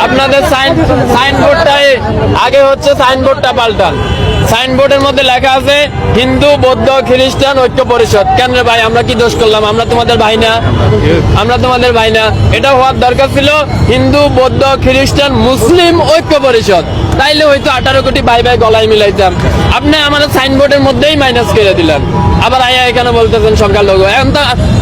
আপনাদের সাইনবোর্ডটাই আগে হচ্ছে সাইনবোর্ডটা পাল্টান। সাইনবোর্ডের মধ্যে লেখা আছে হিন্দু বৌদ্ধ খ্রিস্টান ঐক্য পরিষদ। কেন রে ভাই, আমরা কি দোষ করলাম? আমরা তোমাদের ভাই না? আমরা তোমাদের ভাই না? এটা হওয়ার দরকার ছিল হিন্দু বৌদ্ধ খ্রিস্টান মুসলিম ঐক্য পরিষদ। তাইলে হয়তো 18 কোটি ভাই ভাই গলায় মিলাইতাম। আপনি আমাদের সাইনবোর্ডের মধ্যেই মাইনাস করে দিলেন। আবার আয়া এখানে বলতেছেন সংখ্যালঘু। এখন তো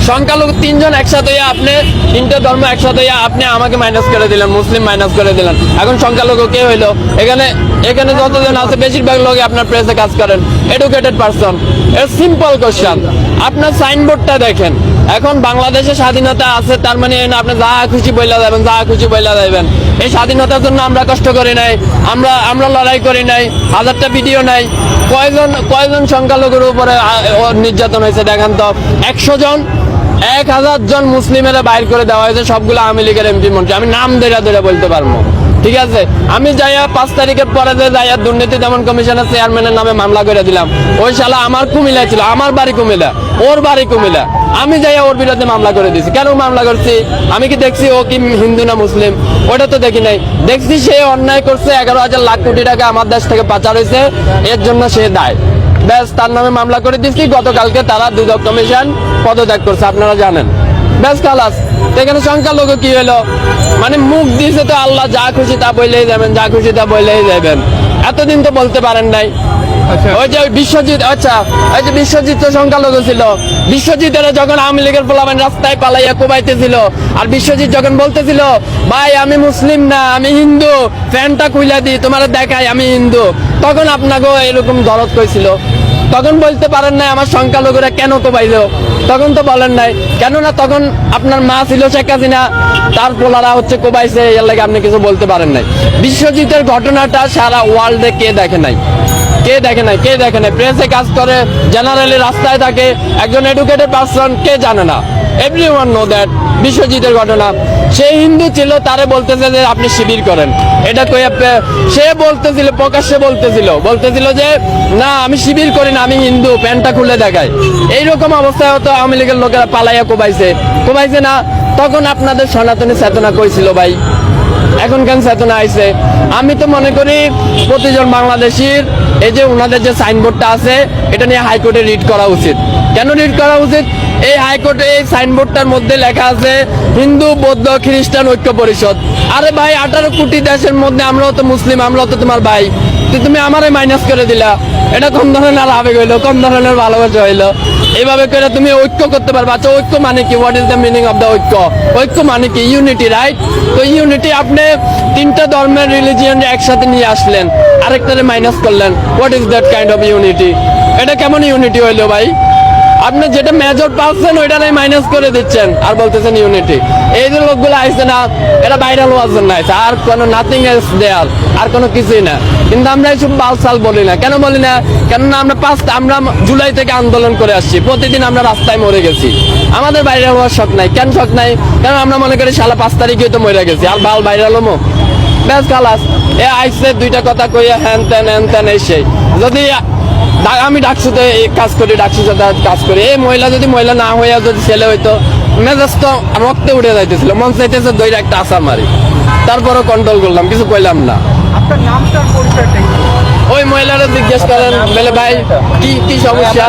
সংখ্যালঘু তিনজন একসাথে আপনি তিনটে ধর্ম একসাথে আপনি আমাকে মাইনাস করে দিলেন, মুসলিম মাইনাস করে দিলেন। এখন সংখ্যালঘু কে হইলো? এখানে এখানে যতজন আছে বেশিরভাগ লোকই আপনার প্রেসে কাজ করেন, এডুকেটেড পারসন। এর সিম্পল কোশ্চেন, আপনার সাইনবোর্ডটা দেখেন। এখন বাংলাদেশে স্বাধীনতা আছে, তার মানে আপনি যা খুশি বইলা যাবেন, যা খুশি বইলা যাবেন। এই স্বাধীনতার জন্য আমরা কষ্ট করি নাই, আমরা লড়াই করি নাই, হাজারটা ভিডিও নাই। কয়জন সংখ্যালঘুর উপরে নির্যাতন হয়েছে দেখান তো? 100 জন, 1000 জন মুসলিমেরা বাইর করে দেওয়া হয়েছে, সবগুলো আওয়ামী লীগের এমপি মন্ত্রী। আমি নাম ধরে বলতে পারবো, ঠিক আছে? আমি যাইয়া 5 তারিখের পরে যাইয়া দুর্নীতি দমন কমিশনের চেয়ারম্যানের নামে মামলা করে দিলাম। ওই শালা আমার কুমিল্লা ছিল, আমার বাড়ি কুমিল্লা, ওর বাড়ি কুমিল্লা। আমি যাইয়া ওর বিরুদ্ধে মামলা করে দিয়েছি। কেন মামলা করছি? আমি কি দেখছি ও কি হিন্দু না মুসলিম? ওটা তো দেখি নাই। দেখছি সে অন্যায় করছে, 11,000 লাখ কোটি টাকা আমার দেশ থেকে পাচার হয়েছে, এর জন্য সে দায়। ব্যাস, তার নামে মামলা করে দিচ্ছি। গতকালকে তারা দুদক কমিশন পদত্যাগ করছে, আপনারা জানেন। ব্যাস, খালাস। এখানে সংখ্যালঘু কি হলো? মানে মুখ দিয়েছে তো আল্লাহ, যা খুশি তা বললেই যাবেন, যা খুশি তা বললেই যাবেন। এতদিন তো বলতে পারেন নাই। ওই যে বিশ্বজিৎ, আচ্ছা ওই যে বিশ্বজিৎ তো সংখ্যালঘু ছিল। বিশ্বজিতের যখন আওয়ামী লীগের পোলাপান রাস্তায় পালাইয়া কোবাইতেছিল, আর বিশ্বজিৎ যখন বলতেছিল ভাই আমি মুসলিম না আমি হিন্দু, ফ্যানটা খুইলা দিই তোমার দেখাই আমি হিন্দু, তখন আপনাকেও এরকম দরদ কইছিল। তখন বলতে পারেন নাই আমার সংখ্যালঘুরা কেন কোবাইলো? তখন তো বলেন নাই। কেননা তখন আপনার মা ছিল শেখ হাসিনা, তার পোলারা হচ্ছে কোবাইছে, এর লাগে আপনি কিছু বলতে পারেন নাই। বিশ্বজিতের ঘটনাটা সারা ওয়ার্ল্ডে কে দেখে নাই? কে দেখে নাই? কে দেখে নাই? প্রেসে কাজ করে, জেনারেলি রাস্তায় থাকে, একজন এডুকেটেড পারসন, কে জানে না? Everyone know that. বিশ্বজিতের ঘটনা, সে হিন্দু ছিল, তারে বলতেছে যে আপনি শিবির করেন। এটা কই সে বলতেছিল, প্রকাশ্যে বলতেছিল যে না আমি শিবির করি না, আমি হিন্দু, প্যান্টটা খুলে দেখায়। এইরকম অবস্থায় হতো আওয়ামী লীগের লোকেরা পালাইয়া কোবাইছে না? তখন আপনাদের সনাতনী চেতনা কইছিল ভাই? এখন কেন চেতনা আইছে? আমি তো মনে করি প্রতিজন বাংলাদেশির এই যে ওনাদের যে সাইনবোর্ডটা আছে, এটা নিয়ে হাইকোর্টে রিট করা উচিত। কেন রিট করা উচিত? এই হাইকোর্টে এই সাইনবোর্ডটার মধ্যে লেখা আছে হিন্দু বৌদ্ধ খ্রিস্টান ঐক্য পরিষদ। আরে ভাই, 18 কোটি দেশের মধ্যে আমরাও তো মুসলিম, আমরাও তো তোমার ভাই, তুমি আমারে মাইনাস করে দিলা। এটা কোন ধরনের আবেগ হইলো? কোন ধরনের ভালোবাসা হইলো? এইভাবে করে তুমি ঐক্য করতে পারবা? আচ্ছা, ঐক্য মানে কি? What is the meaning of the ঐক্য? ঐক্য মানে কি? Unity, right? তো ইউনিটি, আপনি 3টা ধর্মের রিলিজিয়ন একসাথে নিয়ে আসলেন, আরেকটারে মাইনাস করলেন। What is that kind of unity? এটা কেমন ইউনিটি হইলো ভাই? আপনি যেটা মেজর পাচ্ছেন ওইটাই মাইনাস করে দিচ্ছেন আর বলতেছেন ইউনিটি। এই যে লোকগুলো আইসে না, এটা ভাইরাল হওয়ার জন্য আইসে, আর কোনো নাথিং এলস দেয়ার, আর কোনো কিছুই না। কিন্তু আমরা এইসব বালসাল বলি না। কেন বলি না? কেননা আমরা জুলাই থেকে আন্দোলন করে আসছি, প্রতিদিন আমরা রাস্তায় মরে গেছি। আমাদের ভাইরাল হওয়ার শখ নাই। কেন শখ নাই? কারণ আমরা মনে করি শালা 5 তারিখে তো মরে গেছি, আর বাল ভাইরাল হমো। ব্যাস, খালাস। এ আইসে 2টা কথা কইয়া হ্যান ত্যান এই সেই। যদি আমি ডাকসু তো কাজ করি, ডাকসুর সাথে কাজ করি, এই মহিলা যদি মহিলা না হইয়া যদি ছেলে হইতো, মেজাজ তো রক্তে উঠে যাইতেছিল, মন চাইতেছে দইটা একটা আশা মারি। তারপরও কন্ট্রোল করলাম, কিছু কইলাম না। ওই মহিলারা জিজ্ঞেস করেন বলে ভাই কি সমস্যা।